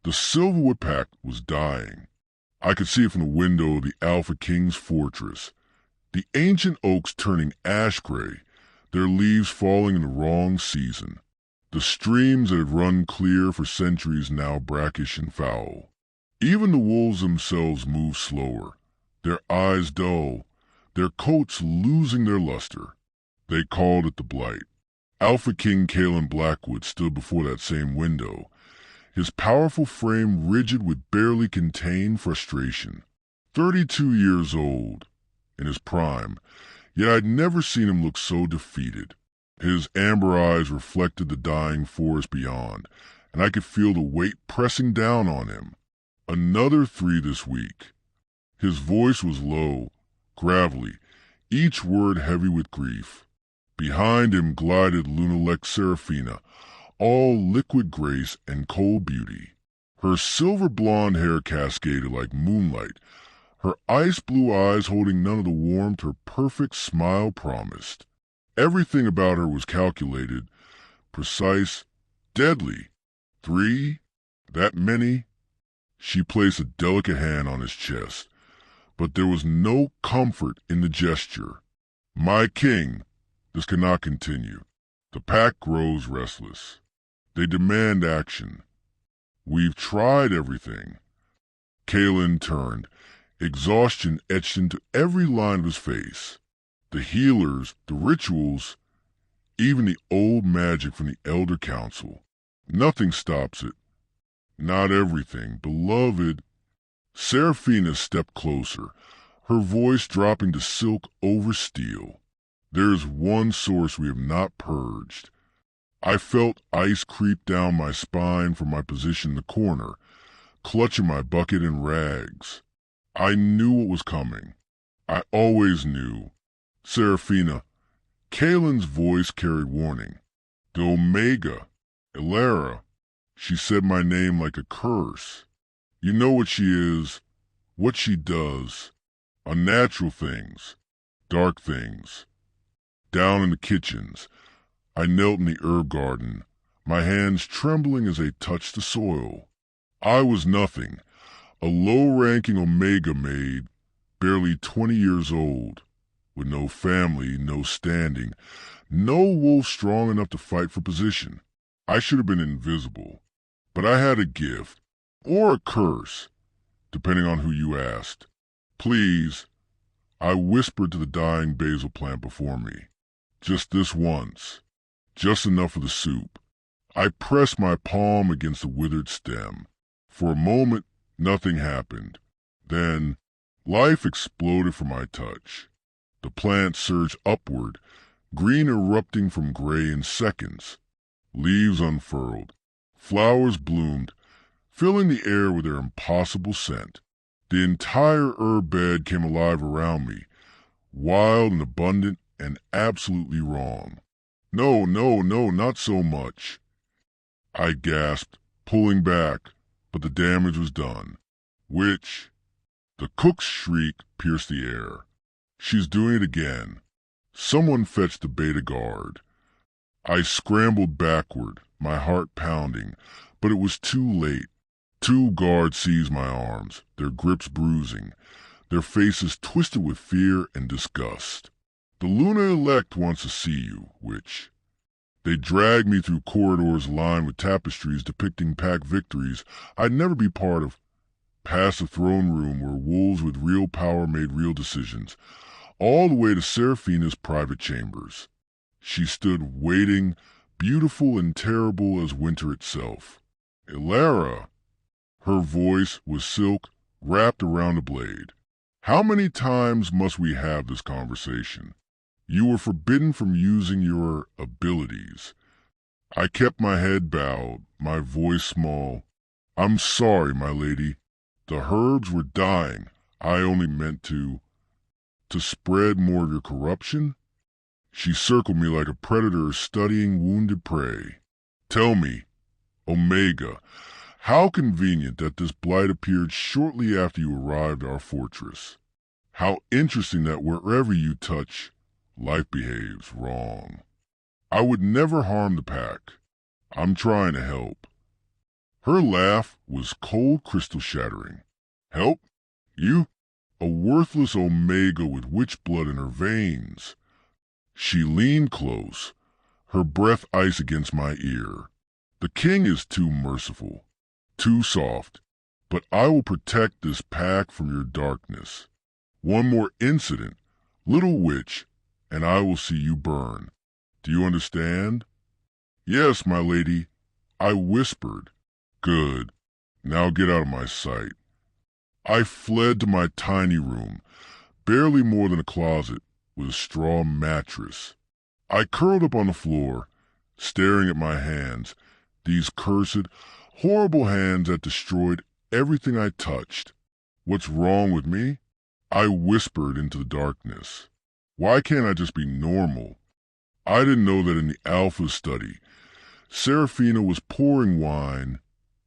The Silverwood Pack was dying. I could see it from the window of the Alpha King's fortress. The ancient oaks turning ash-gray, their leaves falling in the wrong season. The streams that had run clear for centuries now brackish and foul. Even the wolves themselves moved slower, their eyes dull, their coats losing their luster. They called it the Blight. Alpha King Kaelen Blackwood stood before that same window, his powerful frame rigid with barely contained frustration. 32 years old, in his prime, yet I'd never seen him look so defeated. His amber eyes reflected the dying forest beyond, and I could feel the weight pressing down on him. Another 3 this week. His voice was low, gravelly, each word heavy with grief. Behind him glided Lunalek Seraphina, all liquid grace and cold beauty. Her silver blonde hair cascaded like moonlight, her ice-blue eyes holding none of the warmth her perfect smile promised. Everything about her was calculated, precise, deadly. 3? That many? She placed a delicate hand on his chest, but there was no comfort in the gesture. My king, this cannot continue. The pack grows restless. They demand action. We've tried everything. Kaelen turned, exhaustion etched into every line of his face. The healers, the rituals, even the old magic from the Elder Council. Nothing stops it. Not everything, beloved. Seraphina stepped closer, her voice dropping to silk over steel. There is one source we have not purged. I felt ice creep down my spine from my position in the corner, clutching my bucket and rags. I knew what was coming. I always knew. Seraphina. Kaelen's voice carried warning. The Omega. Elara. She said my name like a curse. You know what she is, what she does. Unnatural things. Dark things. Down in the kitchens, I knelt in the herb garden, my hands trembling as they touched the soil. I was nothing, a low-ranking Omega maid, barely 20 years old, with no family, no standing, no wolf strong enough to fight for position. I should have been invisible, but I had a gift, or a curse, depending on who you asked. Please, I whispered to the dying basil plant before me. Just this once, just enough for the soup. I pressed my palm against the withered stem. For a moment, nothing happened. Then, life exploded from my touch. The plant surged upward, green erupting from gray in seconds. Leaves unfurled. Flowers bloomed, filling the air with their impossible scent. The entire herb bed came alive around me, wild and abundant and absolutely wrong. No, not so much. I gasped, pulling back, but the damage was done. Witch. The cook's shriek pierced the air. She's doing it again. Someone fetched the beta guard. I scrambled backward, my heart pounding, but it was too late. 2 guards seized my arms, their grips bruising, their faces twisted with fear and disgust. The Luna Elect wants to see you, witch. They dragged me through corridors lined with tapestries depicting pack victories I'd never be part of, past the throne room where wolves with real power made real decisions, all the way to Seraphina's private chambers. She stood waiting, beautiful and terrible as winter itself. Elara. Her voice was silk wrapped around a blade. How many times must we have this conversation? You were forbidden from using your abilities. I kept my head bowed, my voice small. I'm sorry, my lady. The herbs were dying. I only meant to spread more of your corruption? She circled me like a predator studying wounded prey. Tell me, Omega, how convenient that this blight appeared shortly after you arrived at our fortress. How interesting that wherever you touch, life behaves wrong. I would never harm the pack. I'm trying to help. Her laugh was cold crystal shattering. Help? You? A worthless omega with witch blood in her veins. She leaned close, her breath ice against my ear. The king is too merciful, too soft, but I will protect this pack from your darkness. One more incident, little witch, and I will see you burn. Do you understand? Yes, my lady, I whispered. Good. Now get out of my sight. I fled to my tiny room, barely more than a closet, with a straw mattress. I curled up on the floor, staring at my hands, these cursed, horrible hands that destroyed everything I touched. What's wrong with me? I whispered into the darkness. Why can't I just be normal? I didn't know that in the Alpha study, Seraphina was pouring wine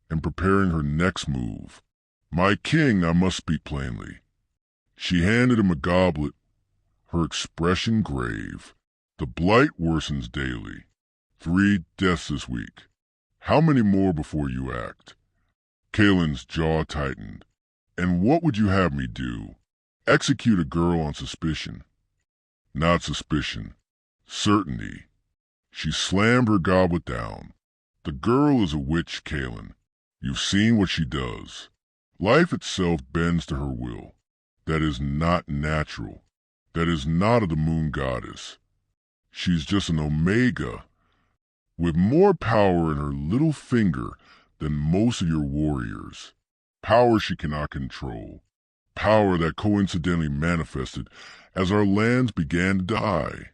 and preparing her next move. My king, I must speak plainly. She handed him a goblet, her expression grave. The blight worsens daily. 3 deaths this week. How many more before you act? Kaelen's jaw tightened. And what would you have me do? Execute a girl on suspicion. Not suspicion. Certainty. She slammed her goblet down. The girl is a witch, Kaelen. You've seen what she does. Life itself bends to her will. That is not natural. That is not of the moon goddess. She's just an omega, with more power in her little finger than most of your warriors. Power she cannot control. Power that coincidentally manifested as our lands began to die.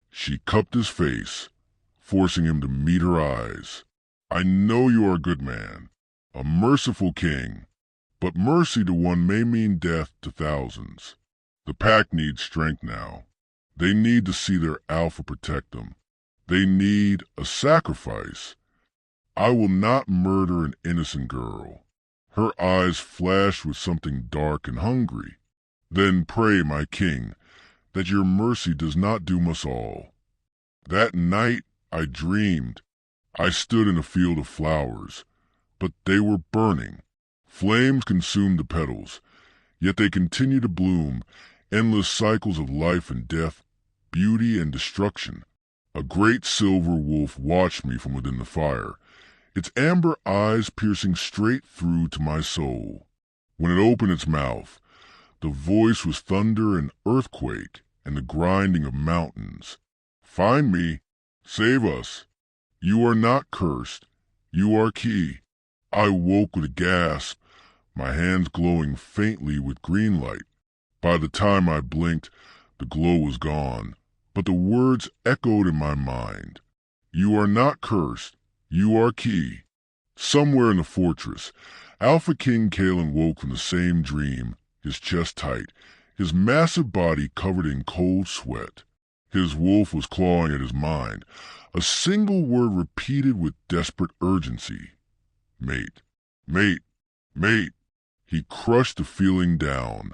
She cupped his face, forcing him to meet her eyes. I know you are a good man, a merciful king, but mercy to one may mean death to thousands. The pack needs strength now. They need to see their alpha protect them. They need a sacrifice. I will not murder an innocent girl. Her eyes flashed with something dark and hungry. Then pray, my king, that your mercy does not doom us all. That night I dreamed. I stood in a field of flowers, but they were burning. Flames consumed the petals, yet they continued to bloom, endless cycles of life and death, beauty and destruction. A great silver wolf watched me from within the fire, its amber eyes piercing straight through to my soul. When it opened its mouth, the voice was thunder and earthquake and the grinding of mountains. Find me. Save us. You are not cursed. You are key. I woke with a gasp, my hands glowing faintly with green light. By the time I blinked, the glow was gone, but the words echoed in my mind. You are not cursed. You are key. Somewhere in the fortress, Alpha King Kaelen woke from the same dream, his chest tight, his massive body covered in cold sweat. His wolf was clawing at his mind, a single word repeated with desperate urgency. Mate, mate, mate. He crushed the feeling down,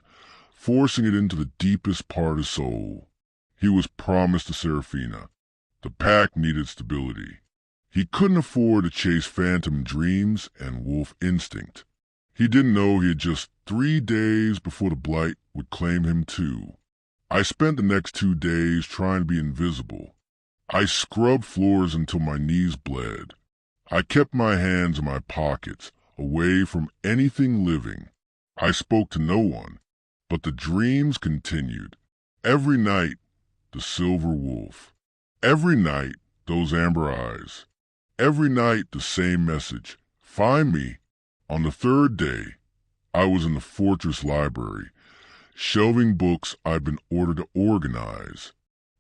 forcing it into the deepest part of his soul. He was promised to Seraphina. The pack needed stability. He couldn't afford to chase phantom dreams and wolf instinct. He didn't know he had just 3 days before the Blight would claim him too. I spent the next 2 days trying to be invisible. I scrubbed floors until my knees bled. I kept my hands in my pockets, away from anything living. I spoke to no one, but the dreams continued. Every night, the silver wolf. Every night, those amber eyes. Every night, the same message. Find me. On the 3rd day, I was in the fortress library, shelving books I'd been ordered to organize.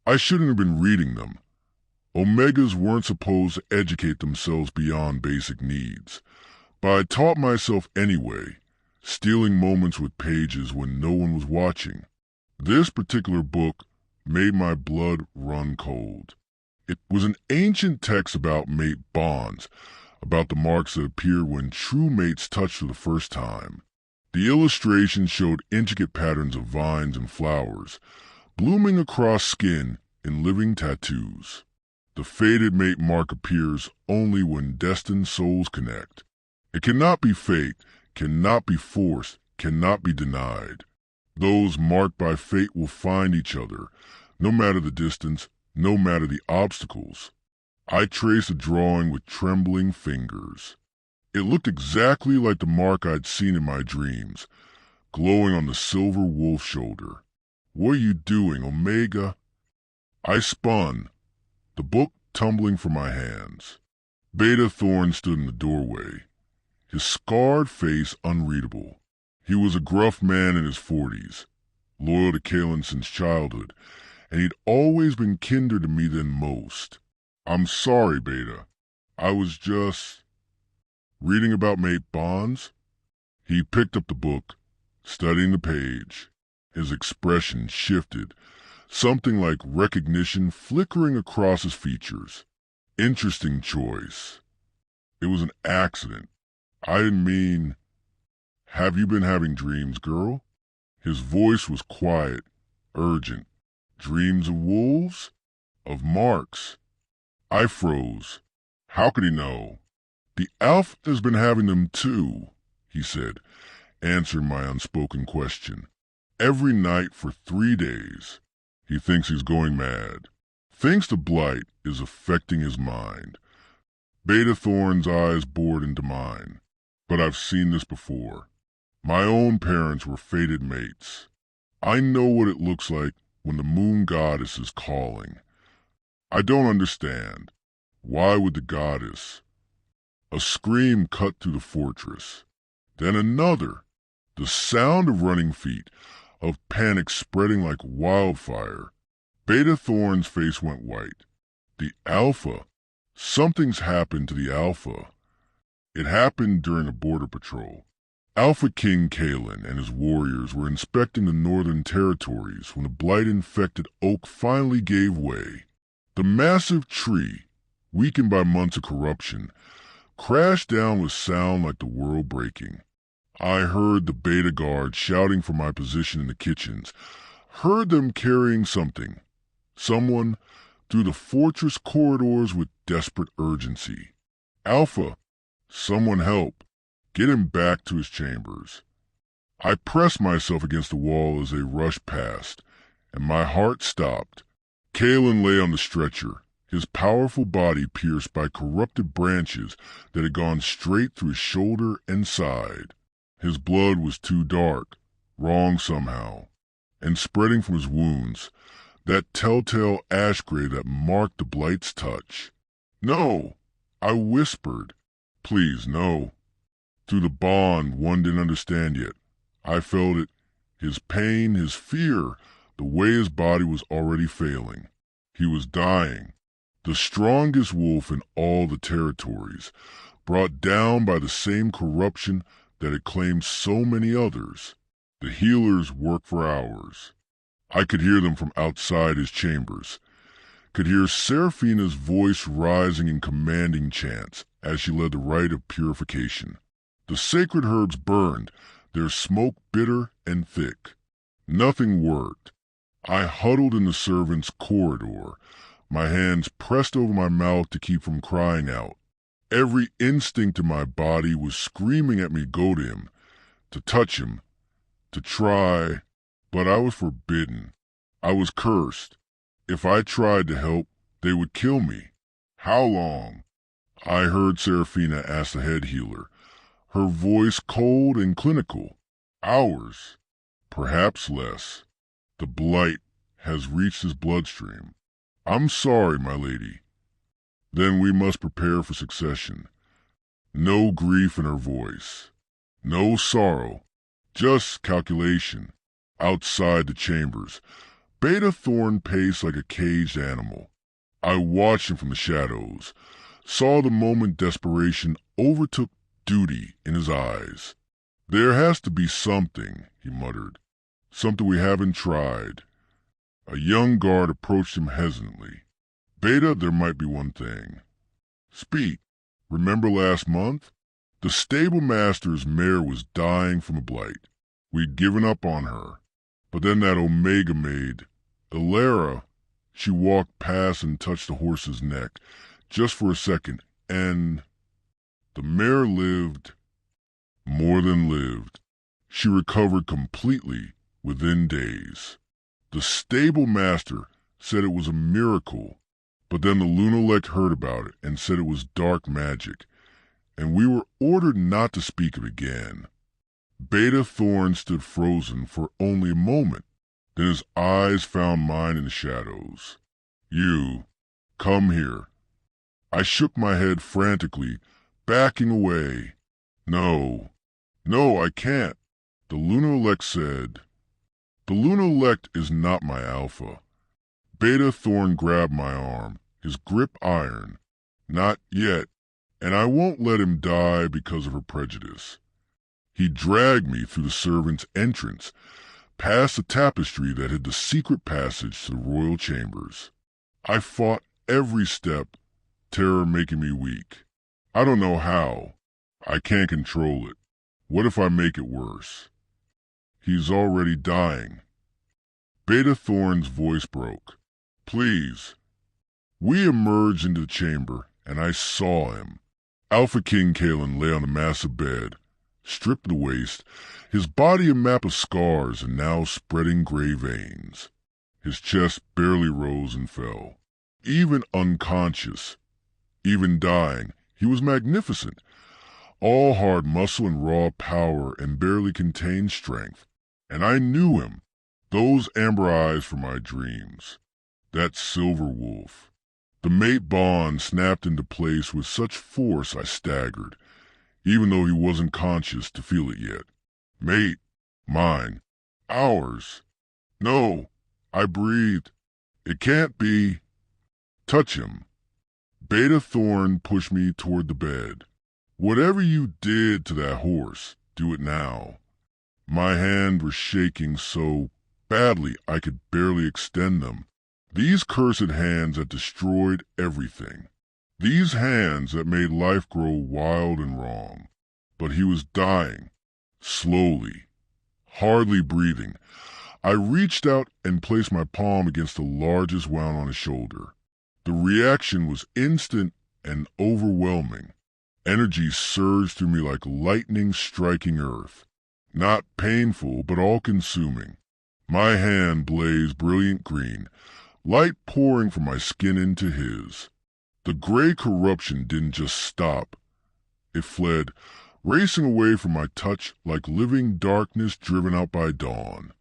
I shouldn't have been reading them. Omegas weren't supposed to educate themselves beyond basic needs, but I taught myself anyway, stealing moments with pages when no one was watching. This particular book made my blood run cold. It was an ancient text about mate bonds, about the marks that appear when true mates touch for the first time. The illustration showed intricate patterns of vines and flowers, blooming across skin in living tattoos. The fated mate mark appears only when destined souls connect. It cannot be fate, cannot be forced, cannot be denied. Those marked by fate will find each other, no matter the distance, no matter the obstacles. I traced the drawing with trembling fingers. It looked exactly like the mark I'd seen in my dreams, glowing on the silver wolf shoulder. What are you doing, Omega? I spun, the book tumbling from my hands. Beta Thorn stood in the doorway, his scarred face unreadable. He was a gruff man in his 40s, loyal to Kaelen since childhood, and he'd always been kinder to me than most. I'm sorry, Beta. I was just reading about Maid bonds. He picked up the book, studying the page. His expression shifted, something like recognition flickering across his features. Interesting choice. It was an accident. I didn't mean... Have you been having dreams, girl? His voice was quiet, urgent. Dreams of wolves? Of marks? I froze. How could he know? The elf has been having them too, he said, answering my unspoken question. Every night for 3 days. He thinks he's going mad. Thinks the blight is affecting his mind. Beta Thorn's eyes bored into mine. But I've seen this before. My own parents were fated mates. I know what it looks like when the moon goddess is calling. I don't understand. Why would the goddess? A scream cut through the fortress. Then another. The sound of running feet, of panic spreading like wildfire. Beta Thorn's face went white. The Alpha. Something's happened to the Alpha. It happened during a border patrol. Alpha King Kaelen and his warriors were inspecting the northern territories when the blight-infected oak finally gave way. The massive tree, weakened by months of corruption, crashed down with sound like the world breaking. I heard the Beta Guard shouting from my position in the kitchens, heard them carrying something, someone, through the fortress corridors with desperate urgency. Alpha, someone help. Get him back to his chambers. I pressed myself against the wall as they rushed past, and my heart stopped. Kaelen lay on the stretcher, his powerful body pierced by corrupted branches that had gone straight through his shoulder and side. His blood was too dark, wrong somehow, and spreading from his wounds, that telltale ash gray that marked the blight's touch. No, I whispered. Please, no. Through the bond one didn't understand yet. I felt it, his pain, his fear, the way his body was already failing. He was dying, the strongest wolf in all the territories, brought down by the same corruption that had claimed so many others. The healers worked for hours. I could hear them from outside his chambers, could hear Seraphina's voice rising in commanding chants as she led the rite of purification. The sacred herbs burned, their smoke bitter and thick. Nothing worked. I huddled in the servants' corridor, my hands pressed over my mouth to keep from crying out. Every instinct in my body was screaming at me to go to him, to touch him, to try, but I was forbidden. I was cursed. If I tried to help, they would kill me. How long? I heard Seraphina ask the head healer, her voice cold and clinical. Hours, perhaps less. The blight has reached his bloodstream. I'm sorry, my lady. Then we must prepare for succession. No grief in her voice. No sorrow. Just calculation. Outside the chambers, Beta Thorn paced like a caged animal. I watched him from the shadows, saw the moment desperation overtook duty in his eyes. There has to be something, he muttered. Something we haven't tried. A young guard approached him hesitantly. Beta, there might be one thing. Speak. Remember last month? The stable master's mare was dying from a blight. We'd given up on her. But then that Omega maid, Elara, she walked past and touched the horse's neck, just for a second, and the mare lived. more than lived. She recovered completely within days. The stable master said it was a miracle, but then the Lunalect heard about it and said it was dark magic, and we were ordered not to speak of it again. Beta Thorn stood frozen for only a moment, then his eyes found mine in the shadows. You, come here. I shook my head frantically, backing away. No, I can't. The Lunalect said. The Lunalect is not my alpha. Beta Thorn grabbed my arm, his grip iron. Not yet, and I won't let him die because of her prejudice. He dragged me through the servants' entrance, past the tapestry that hid the secret passage to the royal chambers. I fought every step, terror making me weak. I don't know how. I can't control it. What if I make it worse? He's already dying. Beta Thorn's voice broke. Please. We emerged into the chamber, and I saw him. Alpha King Kaelen lay on the massive bed, stripped to the waist, his body a map of scars and now spreading gray veins. His chest barely rose and fell. Even unconscious, even dying, he was magnificent. All hard muscle and raw power and barely contained strength. And I knew him. Those amber eyes from my dreams. That silver wolf. The mate bond snapped into place with such force I staggered, even though he wasn't conscious to feel it yet. Mate. Mine. Ours. No. I breathed. It can't be. Touch him. Beta Thorn pushed me toward the bed. Whatever you did to that horse, do it now. My hands were shaking so badly I could barely extend them. These cursed hands that destroyed everything. These hands that made life grow wild and wrong. But he was dying. Slowly. Hardly breathing. I reached out and placed my palm against the largest wound on his shoulder. The reaction was instant and overwhelming. Energy surged through me like lightning striking earth. Not painful, but all-consuming. My hand blazed brilliant green, light pouring from my skin into his. The gray corruption didn't just stop. It fled, racing away from my touch like living darkness driven out by dawn.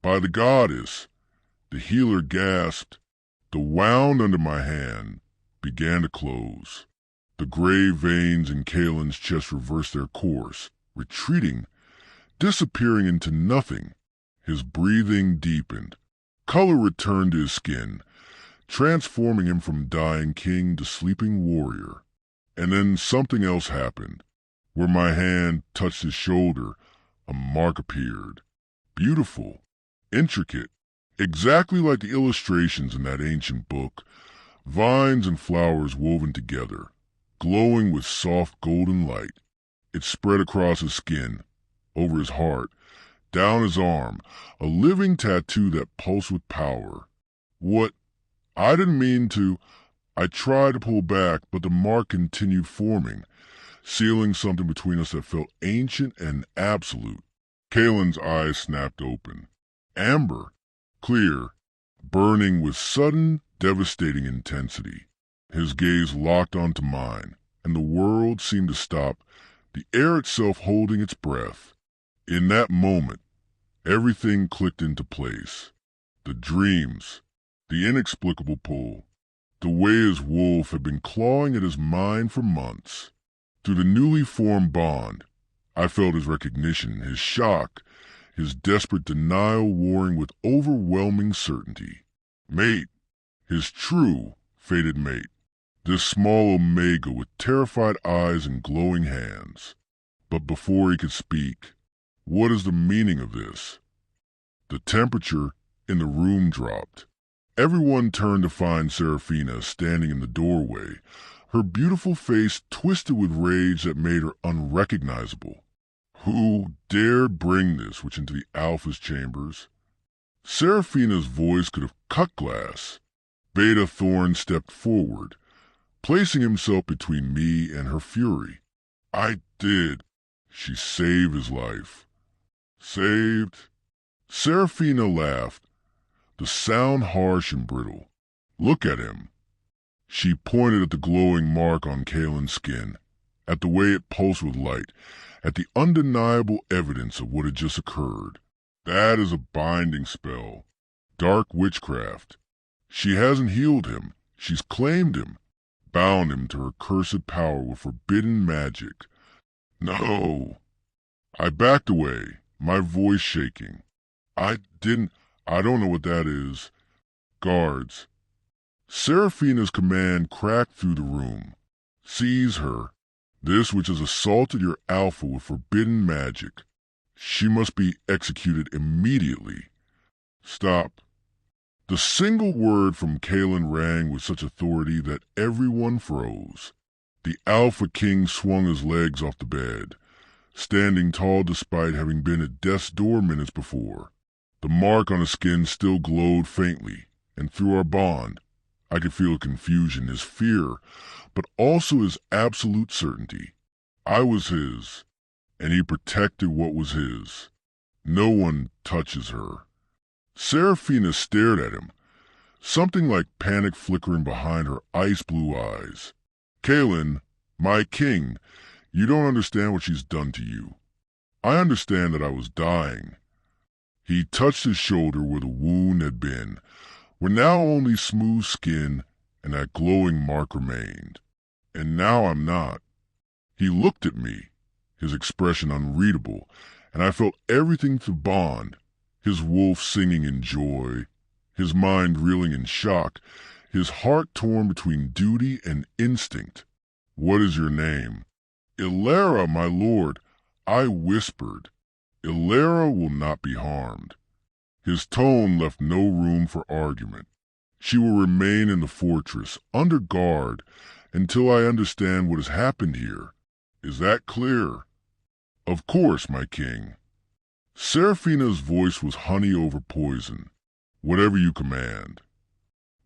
By the goddess, the healer gasped. The wound under my hand began to close. The gray veins in Kaelen's chest reversed their course, retreating, disappearing into nothing. His breathing deepened. Color returned to his skin, transforming him from dying king to sleeping warrior. And then something else happened. Where my hand touched his shoulder, a mark appeared. Beautiful, intricate, exactly like the illustrations in that ancient book, vines and flowers woven together, glowing with soft golden light. It spread across his skin, over his heart, down his arm, a living tattoo that pulsed with power. What? I didn't mean to. I tried to pull back, but the mark continued forming, sealing something between us that felt ancient and absolute. Kaelen's eyes snapped open. Amber, clear, burning with sudden, devastating intensity. His gaze locked onto mine, and the world seemed to stop, the air itself holding its breath. In that moment, everything clicked into place. The dreams, the inexplicable pull, the way his wolf had been clawing at his mind for months. Through the newly formed bond, I felt his recognition, his shock, his desperate denial warring with overwhelming certainty. Mate, his true, fated mate. This small omega with terrified eyes and glowing hands. But before he could speak, what is the meaning of this? The temperature in the room dropped. Everyone turned to find Seraphina standing in the doorway, her beautiful face twisted with rage that made her unrecognizable. Who dared bring this witch into the Alpha's chambers? Seraphina's voice could have cut glass. Beta Thorn stepped forward, placing himself between me and her fury. I did. She saved his life. Saved? Seraphina laughed, the sound harsh and brittle. Look at him. She pointed at the glowing mark on Kaelen's skin, at the way it pulsed with light, at the undeniable evidence of what had just occurred. That is a binding spell. Dark witchcraft. She hasn't healed him. She's claimed him, bound him to her cursed power with forbidden magic. No. I backed away, my voice shaking. I don't know what that is. Guards. Seraphina's command cracked through the room. Seize her. This which has assaulted your alpha with forbidden magic. She must be executed immediately. Stop. The single word from Kaelen rang with such authority that everyone froze. The Alpha King swung his legs off the bed, standing tall despite having been at death's door minutes before. The mark on his skin still glowed faintly, and through our bond, I could feel confusion, his fear, but also his absolute certainty. I was his, and he protected what was his. No one touches her. Seraphina stared at him, something like panic flickering behind her ice-blue eyes. Kaelen, my king, you don't understand what she's done to you. I understand that I was dying. He touched his shoulder where the wound had been, where now only smooth skin and that glowing mark remained. And now I'm not. He looked at me, his expression unreadable, and I felt everything to bond. His wolf singing in joy, his mind reeling in shock, his heart torn between duty and instinct. What is your name? Elara, my lord, I whispered. Elara will not be harmed. His tone left no room for argument. She will remain in the fortress, under guard, until I understand what has happened here. Is that clear? Of course, my king. Seraphina's voice was honey over poison. Whatever you command.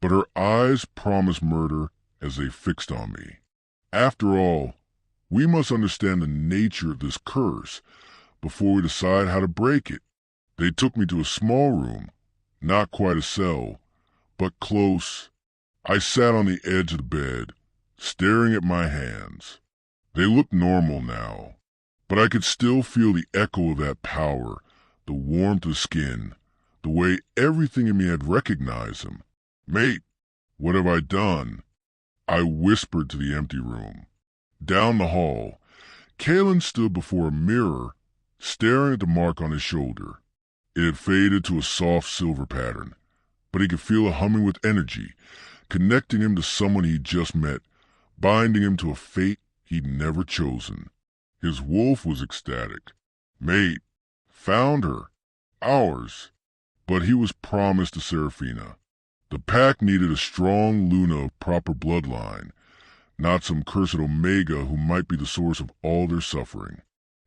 But her eyes promised murder as they fixed on me. After all, we must understand the nature of this curse before we decide how to break it. They took me to a small room, not quite a cell, but close. I sat on the edge of the bed, staring at my hands. They looked normal now, but I could still feel the echo of that power, the warmth of skin, the way everything in me had recognized him. Mate, what have I done? I whispered to the empty room. Down the hall, Kaelen stood before a mirror, staring at the mark on his shoulder. It had faded to a soft silver pattern, but he could feel it humming with energy, connecting him to someone he'd just met, binding him to a fate he'd never chosen. His wolf was ecstatic. Mate, found her. Ours. But he was promised to Seraphina. The pack needed a strong Luna of proper bloodline, not some cursed Omega who might be the source of all their suffering.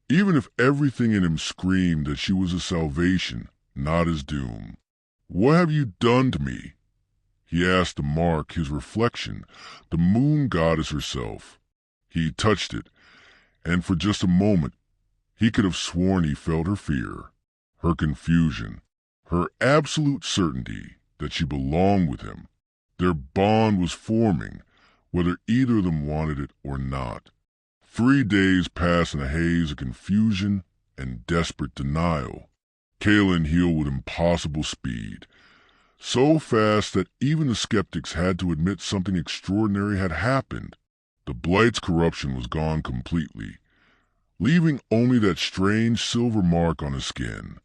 Even if everything in him screamed that she was his salvation, not his doom. What have you done to me? He asked the mark, his reflection, the moon goddess herself. He touched it, and for just a moment, he could have sworn he felt her fear, her confusion, her absolute certainty that she belonged with him. Their bond was forming, whether either of them wanted it or not. 3 days passed in a haze of confusion and desperate denial. Kaelen healed with impossible speed, so fast that even the skeptics had to admit something extraordinary had happened. The Blight's corruption was gone completely, leaving only that strange silver mark on his skin.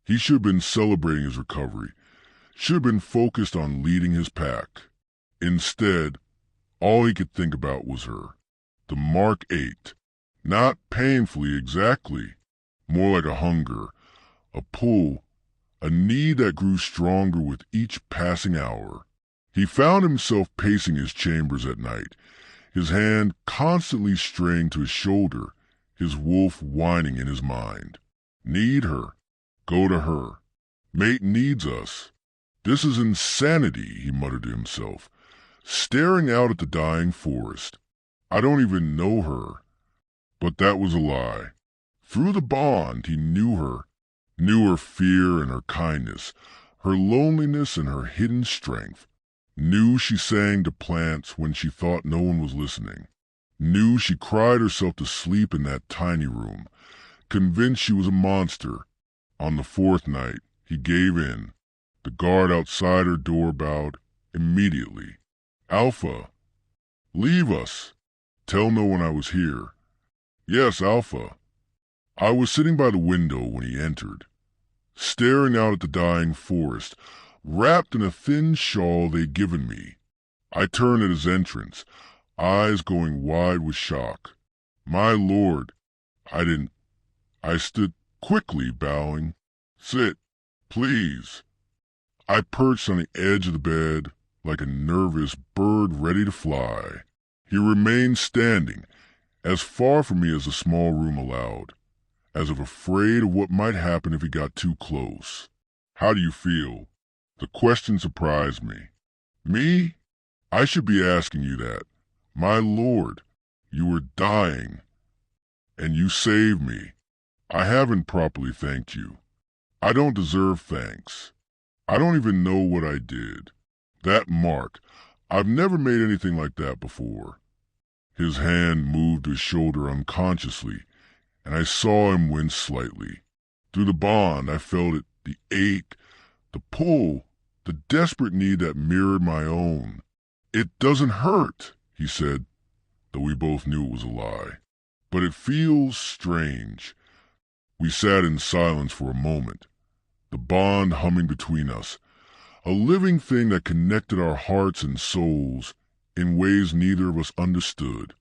He should have been celebrating his recovery, should have been focused on leading his pack. Instead, all he could think about was her. The mark ached, not painfully exactly, more like a hunger, a pull, a need that grew stronger with each passing hour. He found himself pacing his chambers at night, his hand constantly straying to his shoulder, his wolf whining in his mind. Need her. Go to her. Mate needs us. This is insanity, he muttered to himself, staring out at the dying forest. I don't even know her. But that was a lie. Through the bond, he knew her fear and her kindness, her loneliness and her hidden strength. Knew she sang to plants when she thought no one was listening. Knew she cried herself to sleep in that tiny room, convinced she was a monster. On the fourth night, he gave in. The guard outside her door bowed immediately. "Alpha, leave us. Tell no one I was here." "Yes, Alpha." I was sitting by the window when he entered, staring out at the dying forest, wrapped in a thin shawl they'd given me. I turned at his entrance, eyes going wide with shock. "My lord," I stood quickly, bowing. "Sit, please." I perched on the edge of the bed like a nervous bird ready to fly. He remained standing, as far from me as the small room allowed, as if afraid of what might happen if he got too close. "How do you feel?" The question surprised me. "Me? I should be asking you that. My lord, you were dying, and you saved me. I haven't properly thanked you. I don't deserve thanks. I don't even know what I did. That mark, I've never made anything like that before." His hand moved to his shoulder unconsciously, and I saw him wince slightly. Through the bond, I felt it, the ache, the pull, the desperate need that mirrored my own. "It doesn't hurt," he said, though we both knew it was a lie. "But it feels strange." We sat in silence for a moment, the bond humming between us, a living thing that connected our hearts and souls in ways neither of us understood.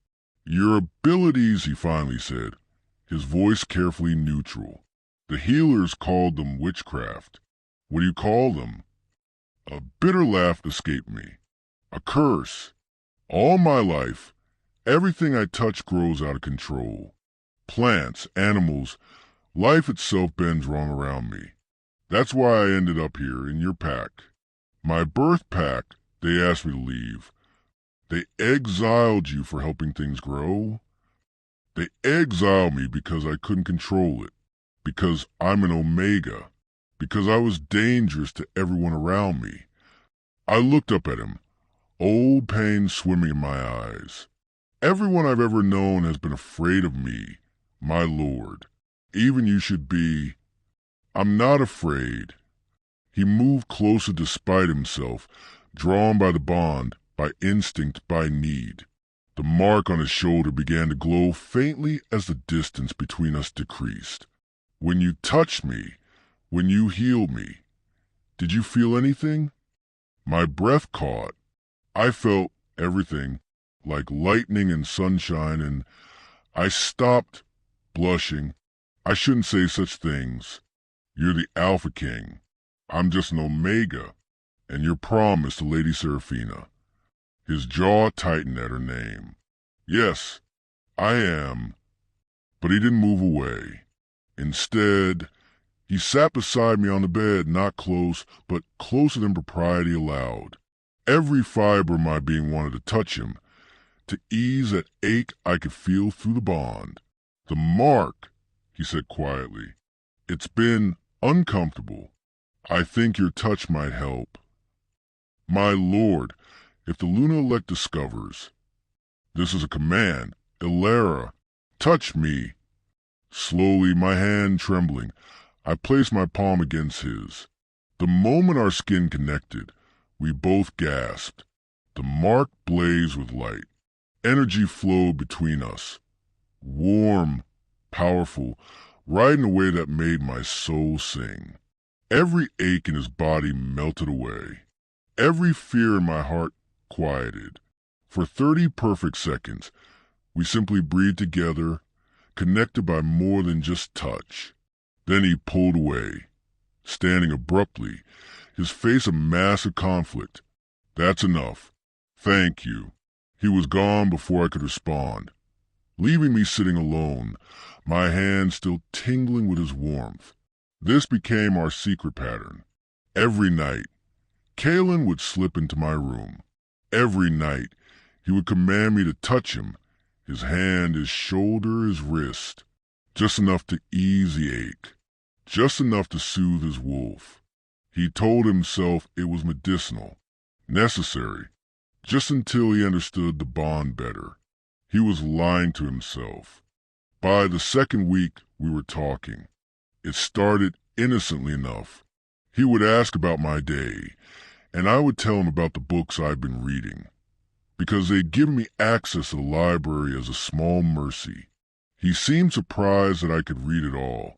"Your abilities," he finally said, his voice carefully neutral. "The healers called them witchcraft. What do you call them?" A bitter laugh escaped me. "A curse. All my life, everything I touch grows out of control. Plants, animals, life itself bends wrong around me. That's why I ended up here, in your pack. My birth pack, they asked me to leave. They exiled you for helping things grow. They exiled me because I couldn't control it, because I'm an Omega, because I was dangerous to everyone around me." I looked up at him, old pain swimming in my eyes. "Everyone I've ever known has been afraid of me, my lord. Even you should be." "I'm not afraid." He moved closer despite himself, drawn by the bond, by instinct, by need. The mark on his shoulder began to glow faintly as the distance between us decreased. "When you touched me, when you healed me, did you feel anything?" My breath caught. I felt everything, like lightning and sunshine, and I stopped, blushing. "I shouldn't say such things. You're the Alpha King. I'm just an Omega, and your promise to Lady Seraphina." His jaw tightened at her name. "Yes, I am." But he didn't move away. Instead, he sat beside me on the bed, not close, but closer than propriety allowed. Every fiber of my being wanted to touch him, to ease that ache I could feel through the bond. "The mark," he said quietly. "It's been uncomfortable. I think your touch might help." "My lord, if the Luna Elect discovers—" "This is a command. Elara, touch me." Slowly, my hand trembling, I placed my palm against his. The moment our skin connected, we both gasped. The mark blazed with light. Energy flowed between us. Warm, powerful, right in a way that made my soul sing. Every ache in his body melted away. Every fear in my heart quieted. For 30 perfect seconds, we simply breathed together, connected by more than just touch. Then he pulled away, standing abruptly, his face a mask of conflict. "That's enough. Thank you." He was gone before I could respond, leaving me sitting alone, my hands still tingling with his warmth. This became our secret pattern. Every night, Kaelen would slip into my room. Every night, he would command me to touch him, his hand, his shoulder, his wrist, just enough to ease the ache, just enough to soothe his wolf. He told himself it was medicinal, necessary, just until he understood the bond better. He was lying to himself. By the second week we were talking. It started innocently enough. He would ask about my day, and I would tell him about the books I'd been reading, because they'd given me access to the library as a small mercy. He seemed surprised that I could read it all.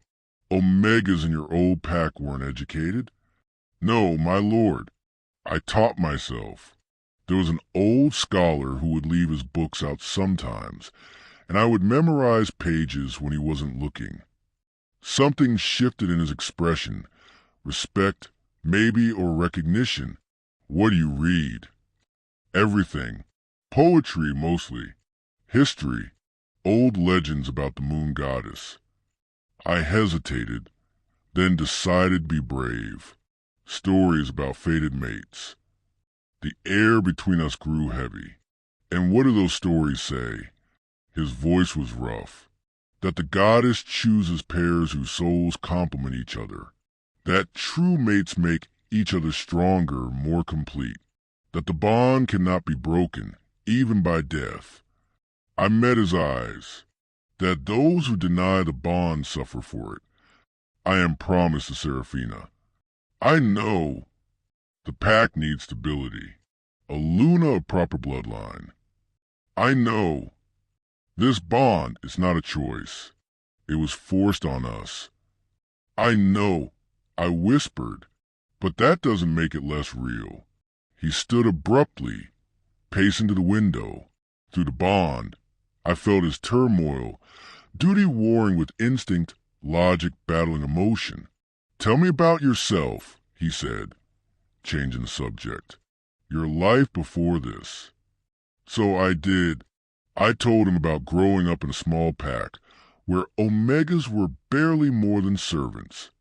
Omegas in your old pack weren't educated. No, my lord, I taught myself. There was an old scholar who would leave his books out sometimes, and I would memorize pages when he wasn't looking. Something shifted in his expression. Respect, maybe, or recognition. What do you read? Everything. Poetry, mostly. History. Old legends about the moon goddess. I hesitated, then decided to be brave. Stories about fated mates. The air between us grew heavy. And what do those stories say? His voice was rough. That the goddess chooses pairs whose souls complement each other. That true mates make each other stronger, more complete. That the bond cannot be broken, even by death. I met his eyes. That those who deny the bond suffer for it. I am promised to Seraphina. I know. The pack needs stability. A Luna of proper bloodline. I know. This bond is not a choice. It was forced on us. I know. I whispered, but that doesn't make it less real. He stood abruptly, pacing to the window. Through the bond, I felt his turmoil, duty warring with instinct, logic battling emotion. Tell me about yourself, he said, changing the subject. Your life before this. So I did. I told him about growing up in a small pack, where Omegas were barely more than servants.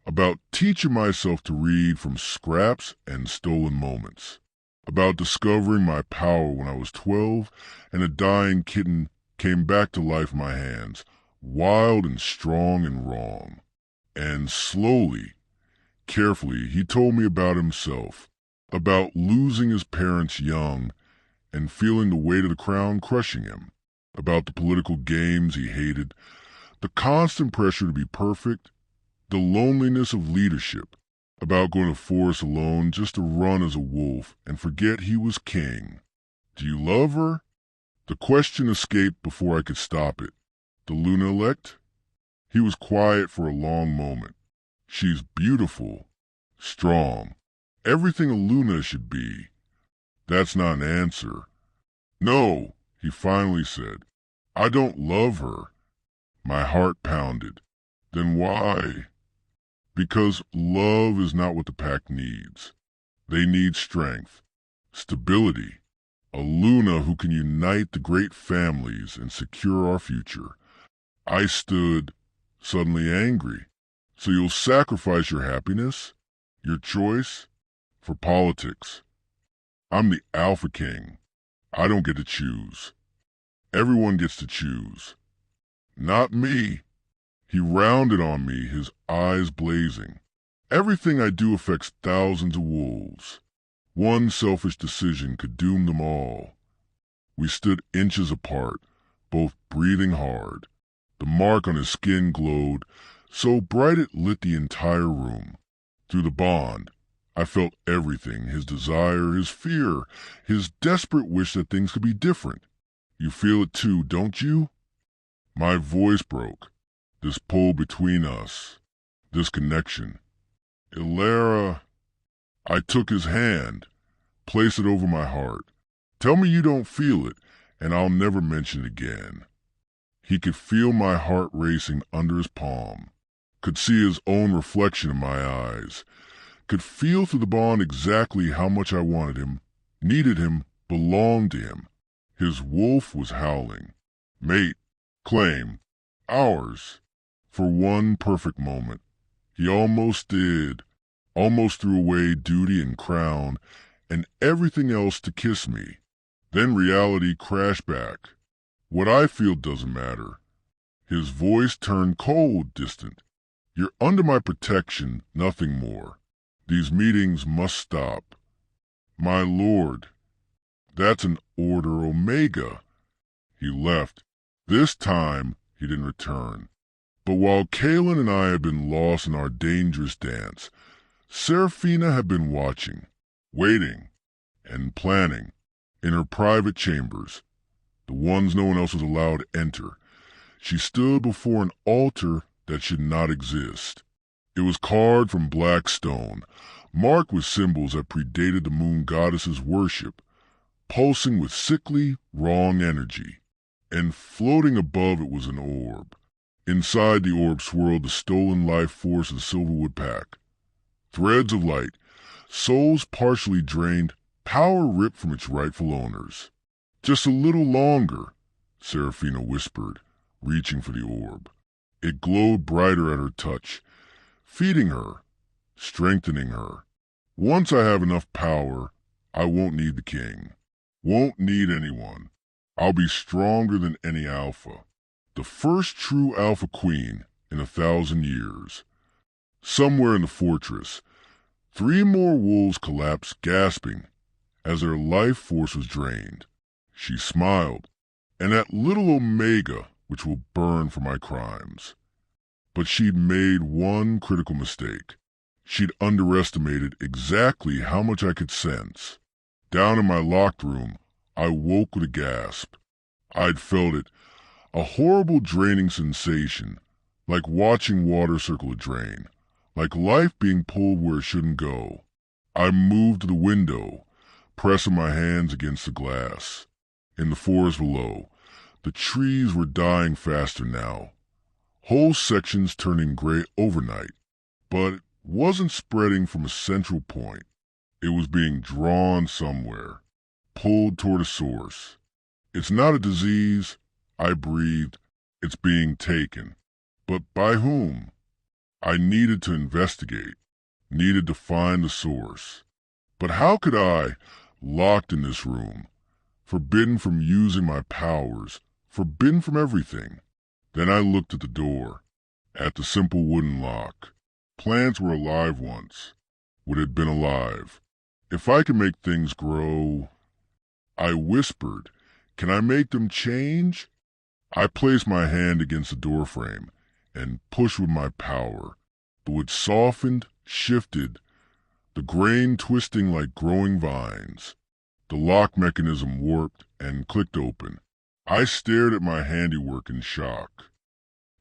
About teaching myself to read from scraps and stolen moments. About discovering my power when I was 12 and a dying kitten came back to life in my hands, wild and strong and wrong. And slowly, carefully, he told me about himself, about losing his parents young and feeling the weight of the crown crushing him, about the political games he hated, the constant pressure to be perfect, the loneliness of leadership, about going to forest alone just to run as a wolf and forget he was king. Do you love her? The question escaped before I could stop it. The Luna elect? He was quiet for a long moment. She's beautiful, strong, everything a Luna should be. That's not an answer. No, he finally said. I don't love her. My heart pounded. Then why? Because love is not what the pack needs. They need strength, stability, a Luna who can unite the great families and secure our future. I stood, suddenly angry. So you'll sacrifice your happiness, your choice, for politics. I'm the Alpha King. I don't get to choose. Everyone gets to choose. Not me. He rounded on me, his eyes blazing. Everything I do affects thousands of wolves. One selfish decision could doom them all. We stood inches apart, both breathing hard. The mark on his skin glowed, so bright it lit the entire room. Through the bond, I felt everything, his desire, his fear, his desperate wish that things could be different. You feel it too, don't you? My voice broke. This pull between us, this connection. Elara, I took his hand, placed it over my heart. Tell me you don't feel it, and I'll never mention it again. He could feel my heart racing under his palm, could see his own reflection in my eyes, could feel through the bond exactly how much I wanted him, needed him, belonged to him. His wolf was howling. Mate, claim, ours. For one perfect moment, he almost did, almost threw away duty and crown and everything else to kiss me. Then reality crashed back. What I feel doesn't matter. His voice turned cold, distant. "You're under my protection, nothing more. These meetings must stop." "My lord, that's an Order Omega." He left. This time he didn't return. But while Kaelen and I had been lost in our dangerous dance, Seraphina had been watching, waiting, and planning in her private chambers, the ones no one else was allowed to enter. She stood before an altar that should not exist. It was carved from black stone, marked with symbols that predated the moon goddess's worship, pulsing with sickly, wrong energy. And floating above it was an orb. Inside the orb swirled the stolen life force of the Silverwood Pack. Threads of light, souls partially drained, power ripped from its rightful owners. "Just a little longer," Seraphina whispered, reaching for the orb. It glowed brighter at her touch, feeding her, strengthening her. "Once I have enough power, I won't need the king. Won't need anyone. I'll be stronger than any alpha. The first true alpha queen in 1,000 years." Somewhere in the fortress, 3 more wolves collapsed, gasping, as their life force was drained. She smiled, "And that little Omega which will burn for my crimes." But she'd made one critical mistake. She'd underestimated exactly how much I could sense. Down in my locked room, I woke with a gasp. I'd felt it, a horrible draining sensation, like watching water circle a drain, like life being pulled where it shouldn't go. I moved to the window, pressing my hands against the glass. In the forest below, the trees were dying faster now, whole sections turning gray overnight, but it wasn't spreading from a central point. It was being drawn somewhere, pulled toward a source. "It's not a disease," I breathed. "It's being taken." But by whom? I needed to investigate, needed to find the source. But how could I, locked in this room, forbidden from using my powers, forbidden from everything? Then I looked at the door, at the simple wooden lock. Plants were alive once, what had been alive. If I could make things grow... I whispered, "Can I make them change?" I placed my hand against the doorframe and pushed with my power. The wood softened, shifted, the grain twisting like growing vines. The lock mechanism warped and clicked open. I stared at my handiwork in shock.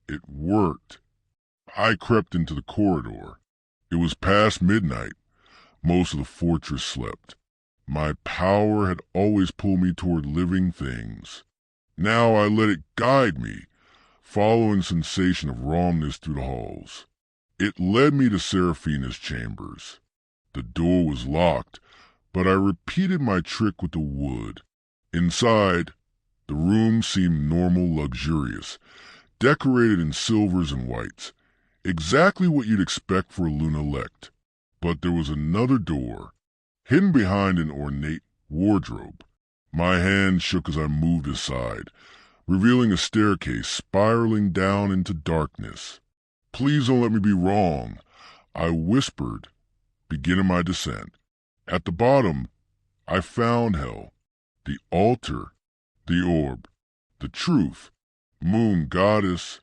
It worked. I crept into the corridor. It was past midnight. Most of the fortress slept. My power had always pulled me toward living things. Now I let it guide me, following sensation of wrongness through the halls. It led me to Seraphina's chambers. The door was locked, but I repeated my trick with the wood. Inside, the room seemed normal, luxurious, decorated in silvers and whites, exactly what you'd expect for a Lunalect. But there was another door, hidden behind an ornate wardrobe. My hand shook as I moved aside, revealing a staircase spiraling down into darkness. "Please don't let me be wrong," I whispered, beginning my descent. At the bottom, I found hell, the altar, the orb, the truth, moon goddess.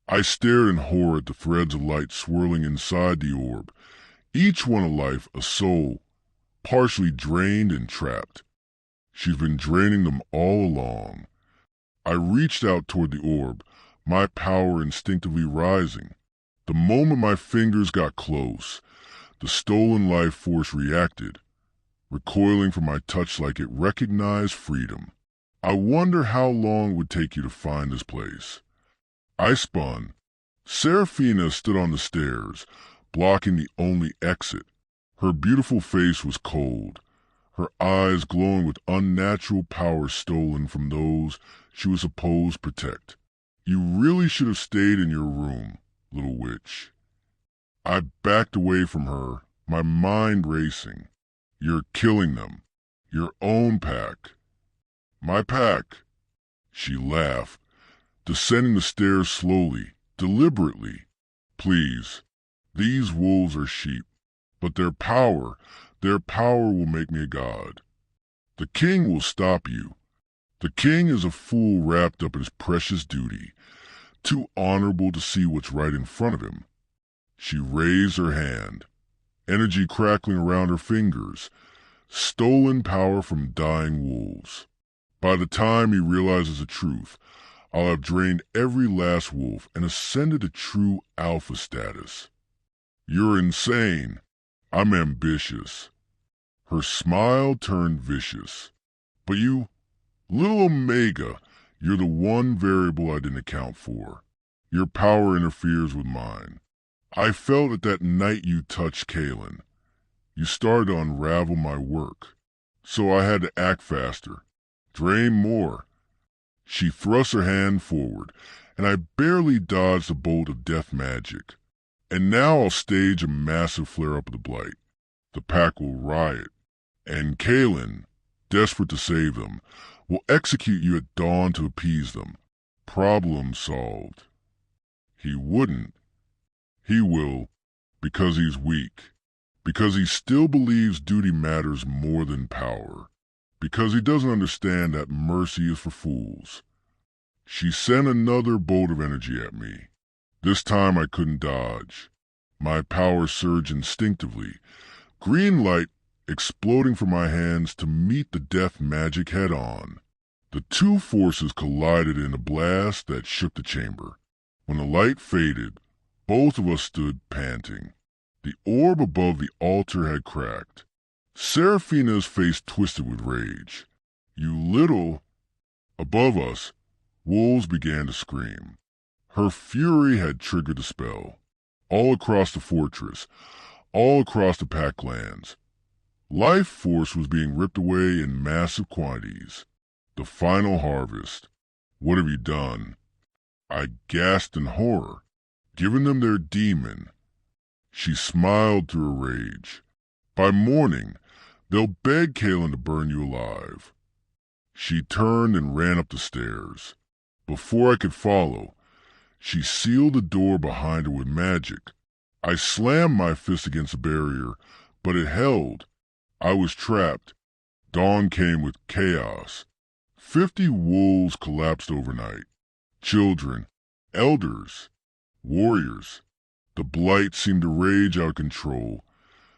I stared in horror at the threads of light swirling inside the orb, each one a life, a soul, partially drained and trapped. She's been draining them all along. I reached out toward the orb, my power instinctively rising. The moment my fingers got close, the stolen life force reacted, recoiling from my touch like it recognized freedom. "I wonder how long it would take you to find this place." I spun. Seraphina stood on the stairs, blocking the only exit. Her beautiful face was cold, her eyes glowing with unnatural power stolen from those she was supposed to protect. "You really should have stayed in your room, little witch." I backed away from her, my mind racing. "You're killing them. Your own pack." "My pack." She laughed. descending the stairs slowly, deliberately. Please, these wolves are sheep, but their power will make me a god. The king will stop you. The king is a fool wrapped up in his precious duty, too honorable to see what's right in front of him. She raised her hand, energy crackling around her fingers, stolen power from dying wolves. By the time he realizes the truth, I'll have drained every last wolf and ascended to true alpha status. You're insane. I'm ambitious. Her smile turned vicious. But you, little Omega, you're the one variable I didn't account for. Your power interferes with mine. I felt it that night you touched Kaelen. You started to unravel my work. So I had to act faster. Drain more. She thrust her hand forward, and I barely dodged a bolt of death magic. And now I'll stage a massive flare-up of the Blight. The pack will riot, and Kaelen, desperate to save them, will execute you at dawn to appease them. Problem solved. He wouldn't. He will, because he's weak. Because he still believes duty matters more than power. Because he doesn't understand that mercy is for fools. She sent another bolt of energy at me. This time I couldn't dodge. My power surged instinctively, green light exploding from my hands to meet the death magic head-on. The two forces collided in a blast that shook the chamber. When the light faded, both of us stood panting. The orb above the altar had cracked. Seraphina's face twisted with rage. You little... Above us, wolves began to scream. Her fury had triggered the spell. All across the fortress, all across the pack lands. Life force was being ripped away in massive quantities. The final harvest. What have you done? I gasped in horror. Given them their demon. She smiled through her rage. By morning, they'll beg Kaelen to burn you alive. She turned and ran up the stairs. Before I could follow, she sealed the door behind her with magic. I slammed my fist against the barrier, but it held. I was trapped. Dawn came with chaos. 50 wolves collapsed overnight. Children, elders, warriors. The Blight seemed to rage out of control,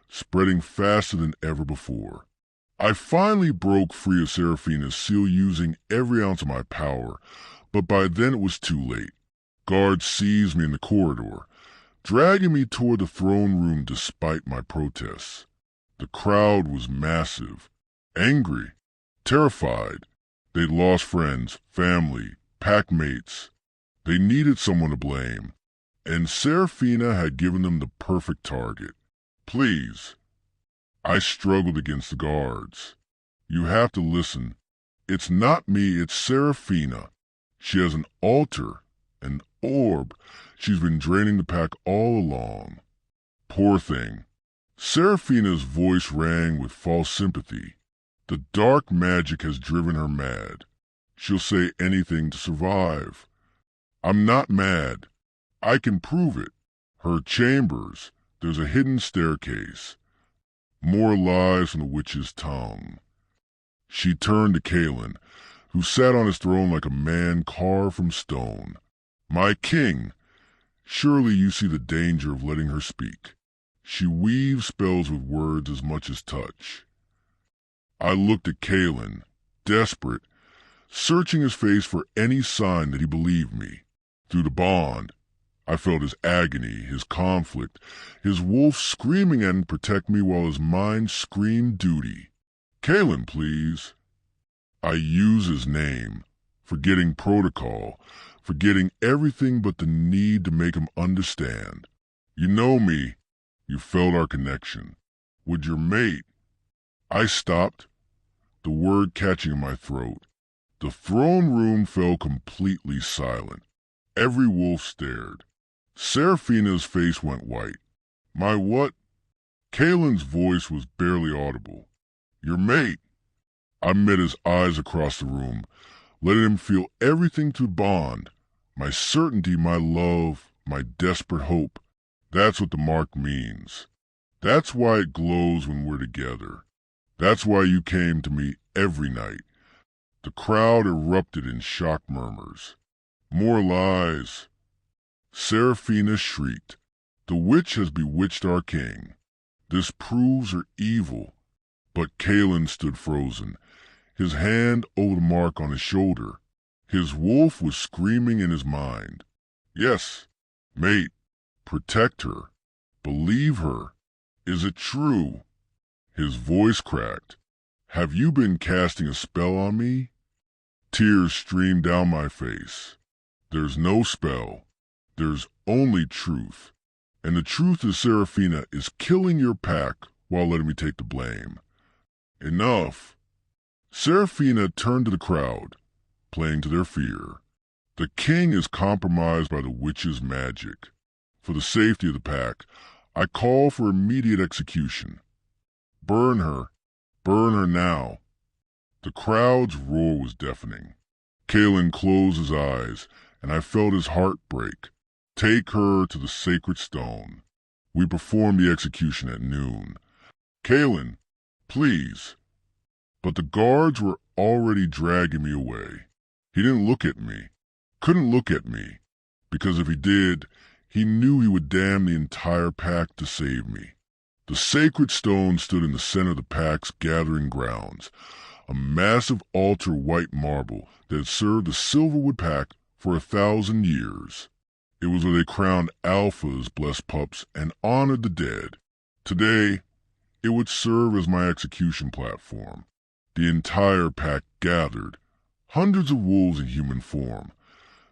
spreading faster than ever before. I finally broke free of Seraphina's seal using every ounce of my power, but by then it was too late. Guards seized me in the corridor, dragging me toward the throne room despite my protests. The crowd was massive, angry, terrified. They'd lost friends, family, pack mates. They needed someone to blame, and Seraphina had given them the perfect target. Please. I struggled against the guards. You have to listen. It's not me, it's Seraphina. She has an altar, an orb. She's been draining the pack all along. Poor thing. Seraphina's voice rang with false sympathy. The dark magic has driven her mad. She'll say anything to survive. I'm not mad. I can prove it. Her chambers. There's a hidden staircase. More lies from the witch's tongue. She turned to Kaelen, who sat on his throne like a man carved from stone. My king, surely you see the danger of letting her speak. She weaves spells with words as much as touch. I looked at Kaelen, desperate, searching his face for any sign that he believed me. Through the bond, I felt his agony, his conflict, his wolf screaming at him to protect me while his mind screamed duty. Kaelen, please. I use his name, forgetting protocol, forgetting everything but the need to make him understand. You know me. You felt our connection. Would your mate... I stopped, the word catching in my throat. The throne room fell completely silent. Every wolf stared. Seraphina's face went white. My what? Kaelen's voice was barely audible. Your mate. I met his eyes across the room, letting him feel everything to bond. my certainty, my love, my desperate hope. That's what the mark means. That's why it glows when we're together. That's why you came to me every night. The crowd erupted in shocked murmurs. More lies. Seraphina shrieked. The witch has bewitched our king. This proves her evil. But Kaelen stood frozen, his hand over the mark on his shoulder. His wolf was screaming in his mind. Yes, mate, protect her. Believe her. Is it true? His voice cracked. Have you been casting a spell on me? Tears streamed down my face. There's no spell. There's only truth. And the truth is Seraphina is killing your pack while letting me take the blame. Enough. Seraphina turned to the crowd, playing to their fear. The king is compromised by the witch's magic. For the safety of the pack, I call for immediate execution. Burn her. Burn her now. The crowd's roar was deafening. Kaelen closed his eyes, and I felt his heart break. Take her to the sacred stone. We perform the execution at noon. Kaelen, please. But the guards were already dragging me away. He didn't look at me. Couldn't look at me. Because if he did, he knew he would damn the entire pack to save me. The sacred stone stood in the center of the pack's gathering grounds, a massive altar of white marble that had served the Silverwood pack for 1,000 years. It was where they crowned alphas, blessed pups, and honored the dead. Today, it would serve as my execution platform. The entire pack gathered, hundreds of wolves in human form,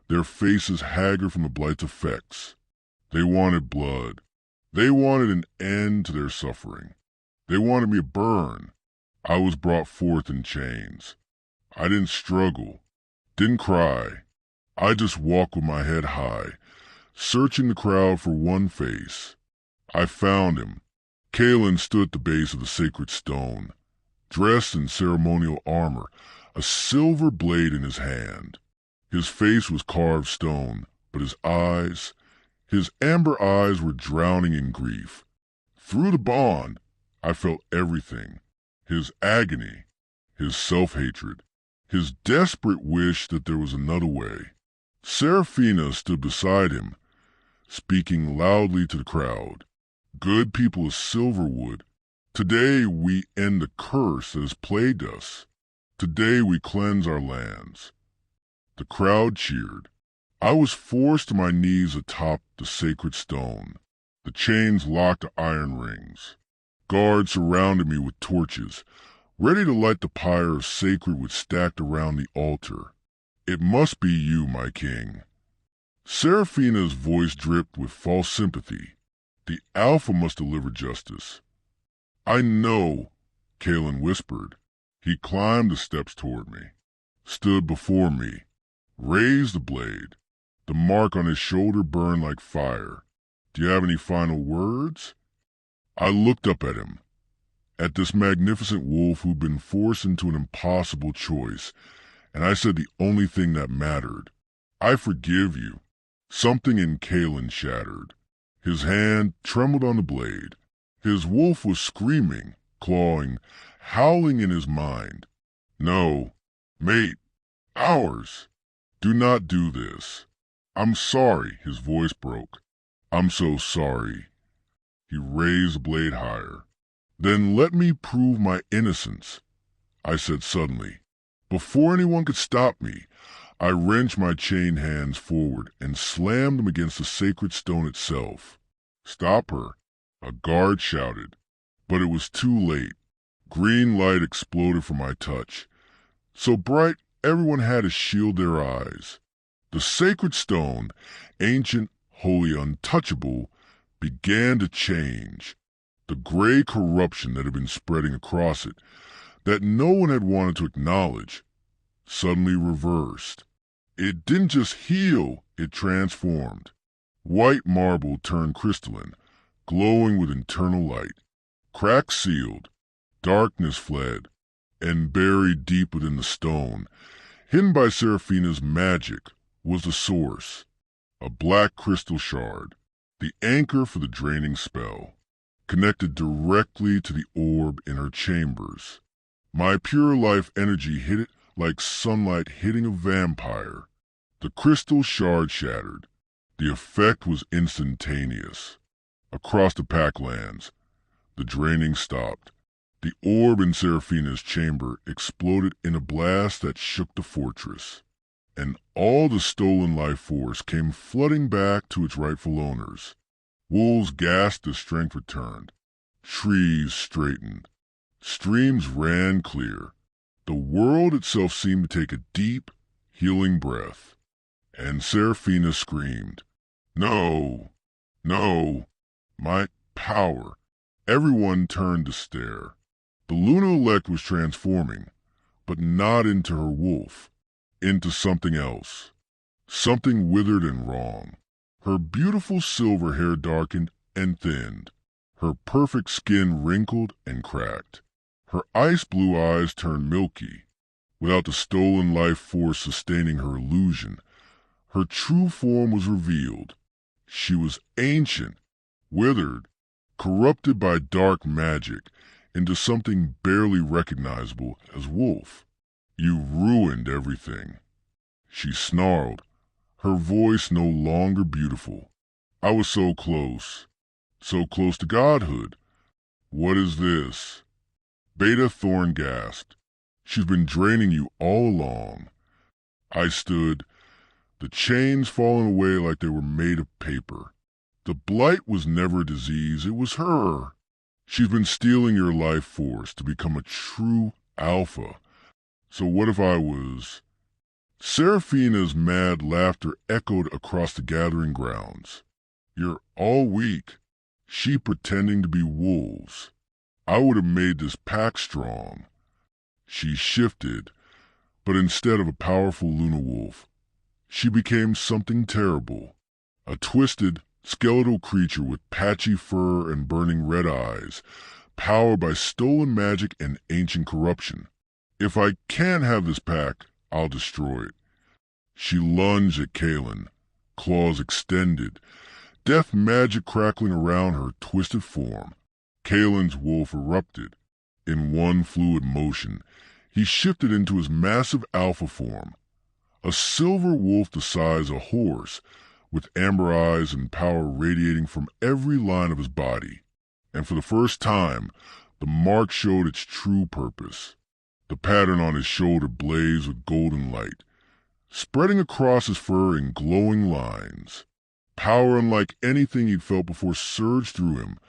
their faces haggard from the Blight's effects. They wanted blood. They wanted an end to their suffering. They wanted me to burn. I was brought forth in chains. I didn't struggle, didn't cry. I just walked with my head high, searching the crowd for one face. I found him. Kaelen stood at the base of the sacred stone, dressed in ceremonial armor, a silver blade in his hand. His face was carved stone, but his amber eyes were drowning in grief. Through the bond, I felt everything. His agony, his self-hatred, his desperate wish that there was another way. Seraphina stood beside him, speaking loudly to the crowd. Good people of Silverwood, today we end the curse that has plagued us. Today we cleanse our lands. The crowd cheered. I was forced to my knees atop the sacred stone. The chains locked to iron rings. Guards surrounded me with torches, ready to light the pyre of sacred wood stacked around the altar. It must be you, my king. Seraphina's voice dripped with false sympathy. The Alpha must deliver justice. I know, Kaelen whispered. He climbed the steps toward me, stood before me, raised the blade. The mark on his shoulder burned like fire. Do you have any final words? I looked up at him, at this magnificent wolf who'd been forced into an impossible choice, and I said the only thing that mattered. I forgive you. Something in Kaelen shattered. His hand trembled on the blade. His wolf was screaming, clawing, howling in his mind. No, mate, ours. Do not do this. I'm sorry, his voice broke. I'm so sorry. He raised the blade higher. Then let me prove my innocence, I said suddenly. Before anyone could stop me, I wrenched my chained hands forward and slammed them against the sacred stone itself. Stop her, a guard shouted. But it was too late. Green light exploded from my touch, so bright everyone had to shield their eyes. The sacred stone, ancient, holy, untouchable, began to change. The gray corruption that had been spreading across it, that no one had wanted to acknowledge, suddenly reversed. It didn't just heal, it transformed. White marble turned crystalline, glowing with internal light. Cracks sealed, darkness fled, and buried deep within the stone, hidden by Seraphina's magic, was the source, a black crystal shard, the anchor for the draining spell, connected directly to the orb in her chambers. My pure life energy hit it like sunlight hitting a vampire. The crystal shard shattered. The effect was instantaneous. Across the packlands, the draining stopped. The orb in Seraphina's chamber exploded in a blast that shook the fortress, and all the stolen life force came flooding back to its rightful owners. Wolves gasped as strength returned. Trees straightened. Streams ran clear. The world itself seemed to take a deep, healing breath. And Seraphina screamed, "No! No! My power!" Everyone turned to stare. The Luna Elect was transforming, but not into her wolf, into something else. Something withered and wrong. Her beautiful silver hair darkened and thinned. Her perfect skin wrinkled and cracked. Her ice-blue eyes turned milky. Without the stolen life force sustaining her illusion, her true form was revealed. She was ancient, withered, corrupted by dark magic into something barely recognizable as wolf. "You ruined everything," she snarled, her voice no longer beautiful. "I was so close to godhood. What is this?" Beta Thorn gasped. "She's been draining you all along." I stood, the chains falling away like they were made of paper. The Blight was never a disease, it was her. She's been stealing your life force to become a true alpha. So what if I was... Seraphina's mad laughter echoed across the gathering grounds. "You're all weak. She pretending to be wolves. I would have made this pack strong." She shifted, but instead of a powerful Luna wolf, she became something terrible. A twisted, skeletal creature with patchy fur and burning red eyes, powered by stolen magic and ancient corruption. "If I can't have this pack, I'll destroy it." She lunged at Kaelen, claws extended, death magic crackling around her twisted form. Kaelen's wolf erupted. In one fluid motion, he shifted into his massive alpha form, a silver wolf the size of a horse, with amber eyes and power radiating from every line of his body. And for the first time, the mark showed its true purpose. The pattern on his shoulder blazed with golden light, spreading across his fur in glowing lines. Power unlike anything he'd felt before surged through him,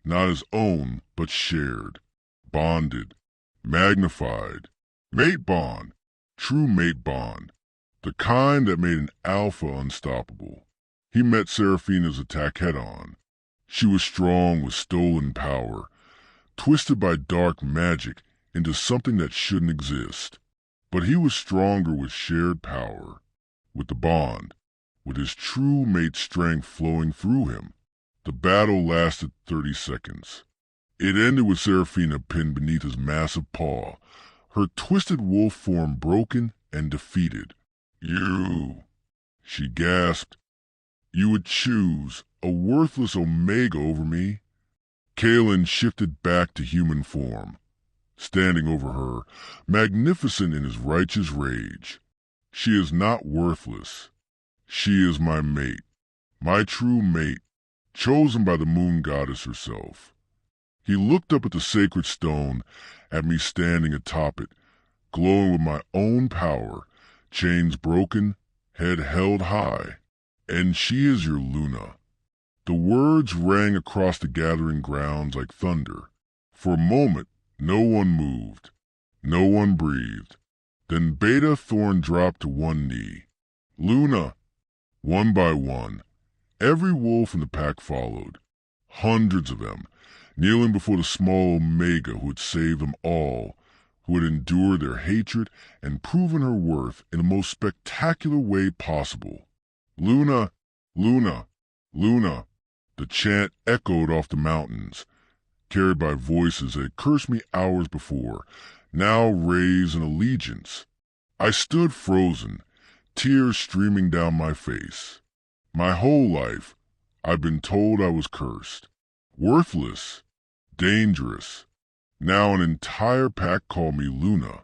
not his own, but shared, bonded, magnified. Mate bond, true mate bond, the kind that made an alpha unstoppable. He met Seraphina's attack head-on. She was strong with stolen power, twisted by dark magic into something that shouldn't exist. But he was stronger with shared power, with the bond, with his true mate strength flowing through him. The battle lasted 30 seconds. It ended with Seraphina pinned beneath his massive paw, her twisted wolf form broken and defeated. "You," she gasped, "you would choose a worthless Omega over me?" Kaelen shifted back to human form, standing over her, magnificent in his righteous rage. "She is not worthless. She is my mate, my true mate, chosen by the moon goddess herself." He looked up at the sacred stone, at me standing atop it, glowing with my own power, chains broken, head held high. "And she is your Luna." The words rang across the gathering grounds like thunder. For a moment, no one moved. No one breathed. Then Beta Thorn dropped to one knee. "Luna!" One by one, every wolf in the pack followed. Hundreds of them, kneeling before the small Omega who had saved them all, who had endured their hatred and proven her worth in the most spectacular way possible. "Luna! Luna! Luna!" The chant echoed off the mountains, carried by voices that had cursed me hours before, now raised in allegiance. I stood frozen, tears streaming down my face. My whole life, I've been told I was cursed, worthless, dangerous. Now an entire pack called me Luna.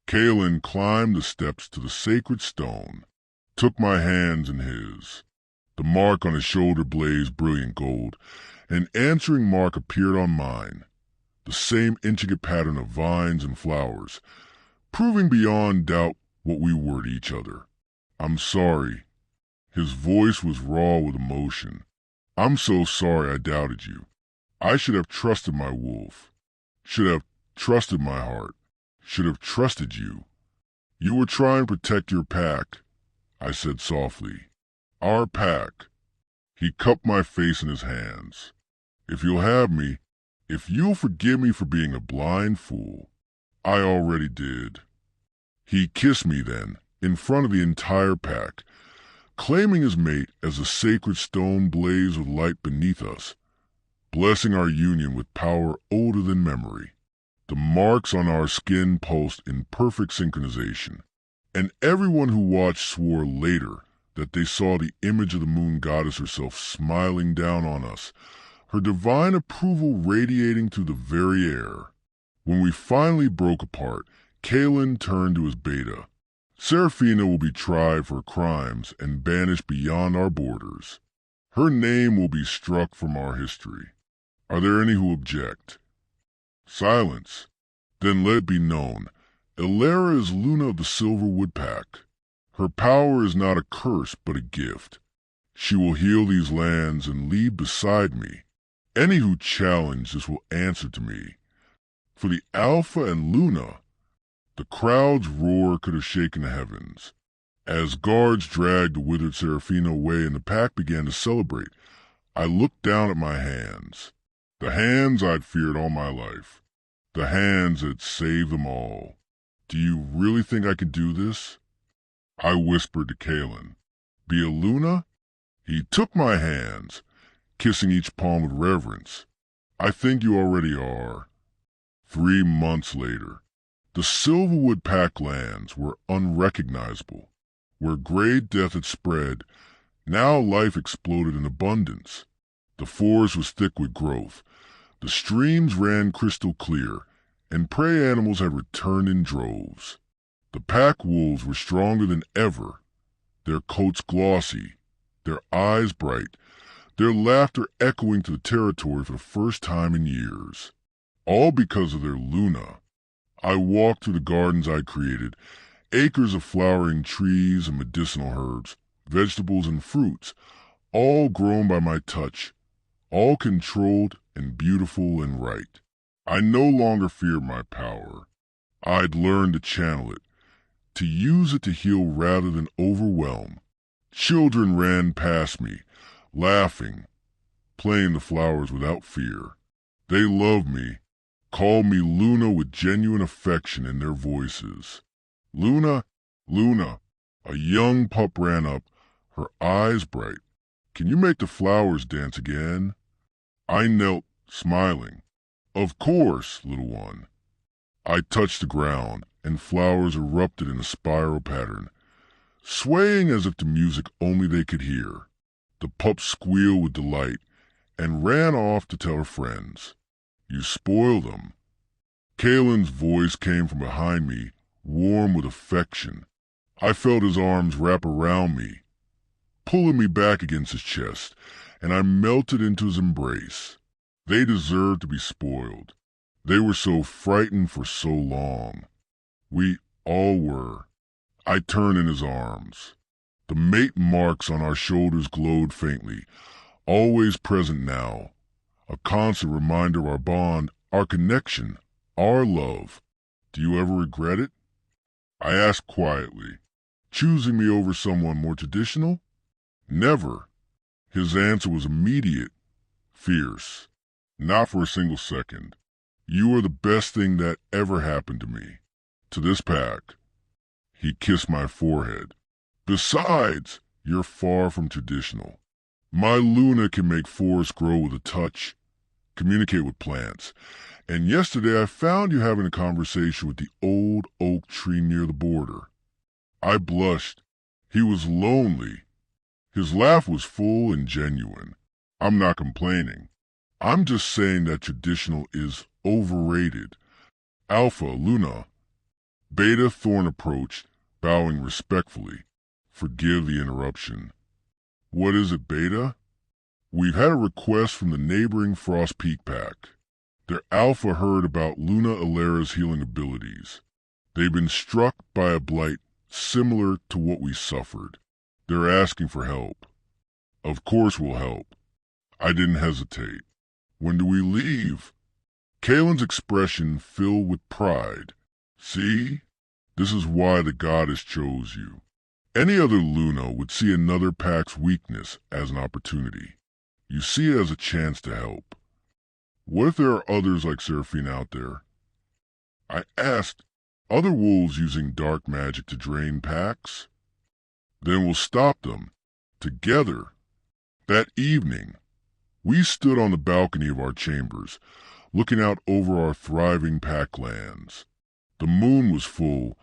Kaelen climbed the steps to the sacred stone, took my hands in his. The mark on his shoulder blazed brilliant gold. An answering mark appeared on mine, the same intricate pattern of vines and flowers, proving beyond doubt what we were to each other. I'm sorry. His voice was raw with emotion. I'm so sorry I doubted you. I should have trusted my wolf. Should have trusted my heart. Should have trusted you. You were trying to protect your pack, I said softly. Our pack. He cupped my face in his hands. If you'll have me, if you'll forgive me for being a blind fool, I already did. He kissed me then, in front of the entire pack, claiming his mate as the sacred stone blazed with light beneath us, blessing our union with power older than memory. The marks on our skin pulsed in perfect synchronization, and everyone who watched swore later that they saw the image of the moon goddess herself smiling down on us, her divine approval radiating through the very air. When we finally broke apart, Kaelen turned to his beta. Seraphina will be tried for crimes and banished beyond our borders. Her name will be struck from our history. Are there any who object? Silence. Then let it be known, Elara is Luna of the Silver Woodpack. Her power is not a curse but a gift. She will heal these lands and lead beside me. Any who challenge this will answer to me. For the Alpha and Luna, the crowd's roar could have shaken the heavens. As guards dragged the withered Seraphina away and the pack began to celebrate, I looked down at my hands. The hands I'd feared all my life. The hands that had saved them all. Do you really think I can do this? I whispered to Kaelen. Be a Luna? He took my hands, kissing each palm with reverence. I think you already are. 3 months later, the Silverwood Pack lands were unrecognizable. Where gray death had spread, now life exploded in abundance. The forest was thick with growth. The streams ran crystal clear, and prey animals had returned in droves. The pack wolves were stronger than ever, their coats glossy, their eyes bright, their laughter echoing to the territory for the first time in years. All because of their Luna. I walked through the gardens I'd created, acres of flowering trees and medicinal herbs, vegetables and fruits, all grown by my touch, all controlled and beautiful and right. I no longer feared my power. I'd learned to channel it, to use it to heal rather than overwhelm. Children ran past me, laughing, playing the flowers without fear. They loved me, called me Luna with genuine affection in their voices. Luna, Luna, a young pup ran up, her eyes bright. Can you make the flowers dance again? I knelt, smiling. Of course, little one. I touched the ground, and flowers erupted in a spiral pattern, swaying as if to music only they could hear. The pup squealed with delight, and ran off to tell her friends. You spoil them. Kaelen's voice came from behind me, warm with affection. I felt his arms wrap around me, pulling me back against his chest, and I melted into his embrace. They deserved to be spoiled. They were so frightened for so long. We all were. I turned in his arms. The mate marks on our shoulders glowed faintly, always present now, a constant reminder of our bond, our connection, our love. Do you ever regret it? I asked quietly, choosing me over someone more traditional? Never. His answer was immediate, fierce. Not for a single second. You are the best thing that ever happened to me. To this pack. He kissed my forehead. Besides, you're far from traditional. My Luna can make forests grow with a touch, communicate with plants, and yesterday I found you having a conversation with the old oak tree near the border. I blushed, He was lonely. His laugh was full and genuine. I'm not complaining. I'm just saying that traditional is overrated. Alpha, Luna. Beta Thorn approached, bowing respectfully. Forgive the interruption. What is it, Beta? We've had a request from the neighboring Frost Peak Pack. Their Alpha heard about Luna Elara's healing abilities. They've been struck by a blight similar to what we suffered. They're asking for help. Of course we'll help. I didn't hesitate. When do we leave? Kaelen's expression filled with pride. See? This is why the goddess chose you. Any other Luna would see another pack's weakness as an opportunity. You see it as a chance to help. What if there are others like Seraphina out there? I asked, other wolves using dark magic to drain packs? Then we'll stop them. Together. That evening, we stood on the balcony of our chambers, looking out over our thriving pack lands. The moon was full,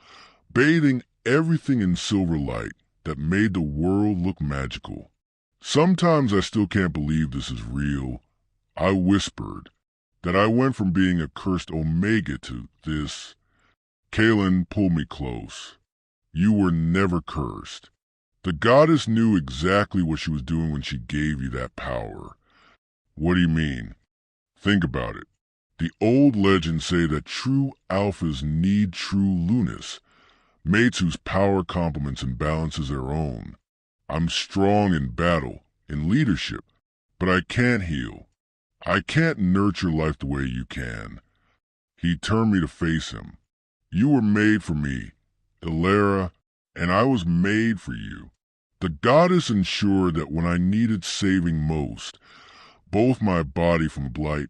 bathing everything in silver light that made the world look magical. Sometimes I still can't believe this is real. I whispered that I went from being a cursed Omega to this. Kaelen pulled me close. You were never cursed. The goddess knew exactly what she was doing when she gave you that power. What do you mean? Think about it. The old legends say that true alphas need true lunas, mates whose power complements and balances their own. I'm strong in battle, in leadership, but I can't heal. I can't nurture life the way you can. He turned me to face him. You were made for me, Elara, and I was made for you. The goddess ensured that when I needed saving most, both my body from blight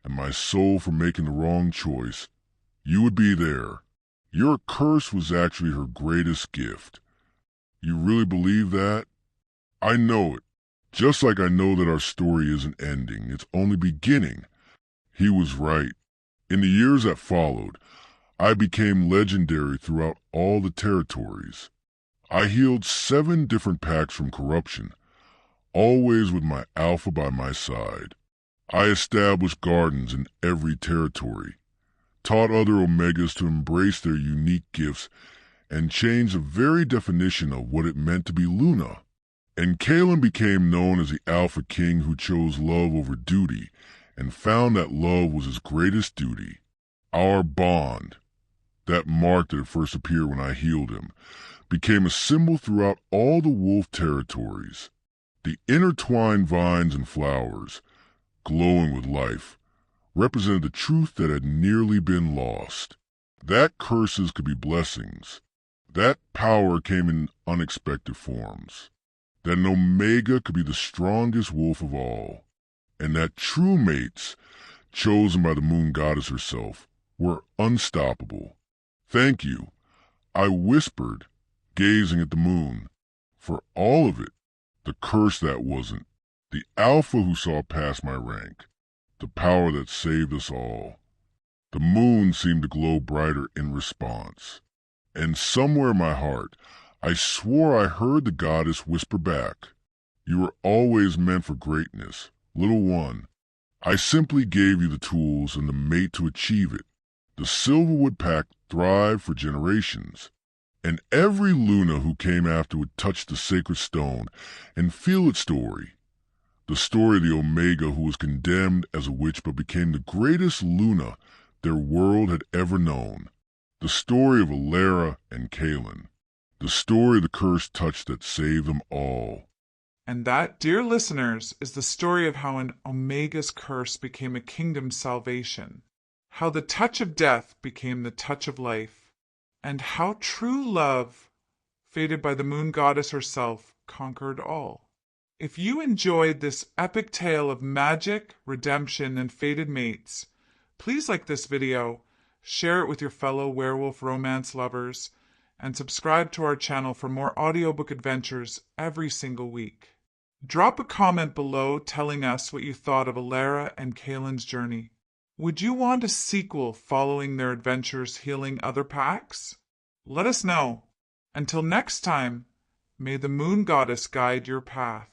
and my soul from making the wrong choice, you would be there. Your curse was actually her greatest gift. You really believe that? I know it. Just like I know that our story isn't ending, it's only beginning. He was right. In the years that followed, I became legendary throughout all the territories. I healed 7 different packs from corruption, always with my alpha by my side. I established gardens in every territory, taught other Omegas to embrace their unique gifts, and changed the very definition of what it meant to be Luna. And Kaelen became known as the Alpha King who chose love over duty, and found that love was his greatest duty. Our bond, that mark that had first appeared when I healed him, became a symbol throughout all the wolf territories. The intertwined vines and flowers, glowing with life, represented the truth that had nearly been lost. That curses could be blessings. That power came in unexpected forms. That an Omega could be the strongest wolf of all. And that true mates, chosen by the moon goddess herself, were unstoppable. Thank you, I whispered, gazing at the moon, for all of it. The curse that wasn't, the alpha who saw past my rank, the power that saved us all. The moon seemed to glow brighter in response, and somewhere in my heart, I swore I heard the goddess whisper back, "You were always meant for greatness, little one. I simply gave you the tools and the mate to achieve it." The Silverwood Pack thrived for generations, and every Luna who came after would touch the sacred stone and feel its story. The story of the Omega who was condemned as a witch but became the greatest Luna their world had ever known. The story of Elara and Kaelen. The story of the cursed touch that saved them all. And that, dear listeners, is the story of how an Omega's curse became a kingdom's salvation. How the touch of death became the touch of life. And how true love, fated by the moon goddess herself, conquered all. If you enjoyed this epic tale of magic, redemption, and fated mates, please like this video, share it with your fellow werewolf romance lovers, and subscribe to our channel for more audiobook adventures every single week. Drop a comment below telling us what you thought of Elara and Kaelen's journey. Would you want a sequel following their adventures healing other packs? Let us know. Until next time, May the moon goddess guide your path.